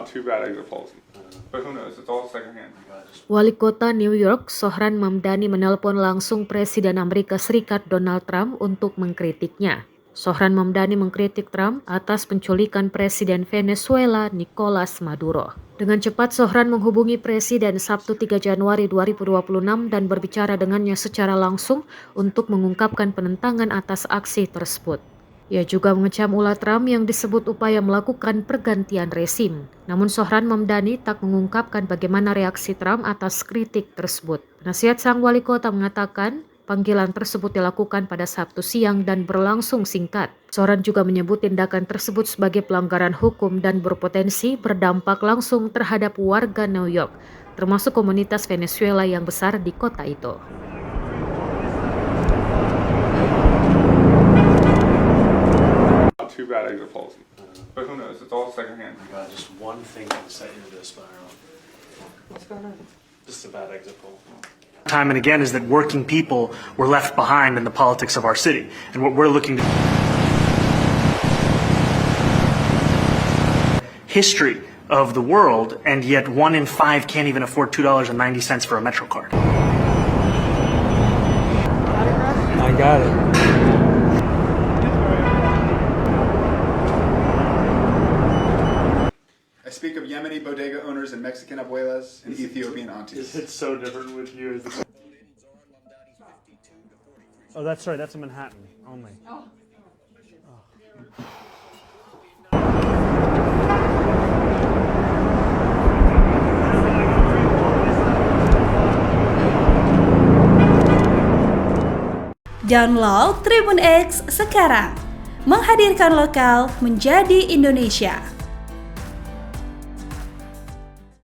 Too bad exit polls. But who knows? It's all secondhand. Wali Kota New York, Zohran Mamdani menelpon langsung Presiden Amerika Serikat Donald Trump untuk mengkritiknya. Zohran Mamdani mengkritik Trump atas penculikan Presiden Venezuela Nicolas Maduro. Dengan cepat, Zohran menghubungi Presiden Sabtu 3 Januari 2026 dan berbicara dengannya secara langsung untuk mengungkapkan penentangan atas aksi tersebut. Ia juga mengecam ulah Trump yang disebut upaya melakukan pergantian rezim. Namun Zohran Mamdani tak mengungkapkan bagaimana reaksi Trump atas kritik tersebut. Penasihat sang wali kota mengatakan panggilan tersebut dilakukan pada Sabtu siang dan berlangsung singkat. Zohran juga menyebut tindakan tersebut sebagai pelanggaran hukum dan berpotensi berdampak langsung terhadap warga New York, termasuk komunitas Venezuela yang besar di kota itu. Too bad exit polls. But who knows? It's all secondhand. Just one thing can set you into a spiral. What's going on? Just a bad exit poll. Time and again is that working people were left behind in the politics of our city. And what we're looking to history of the world, and yet 1 in 5 can't even afford $2.90 for a Metro card. I got it. I speak of Yemeni bodega owners and Mexican abuelas and Ethiopian aunties. It's so different with you. Oh, that's right. That's in Manhattan only. Download Tribun X sekarang, menghadirkan lokal menjadi Indonesia.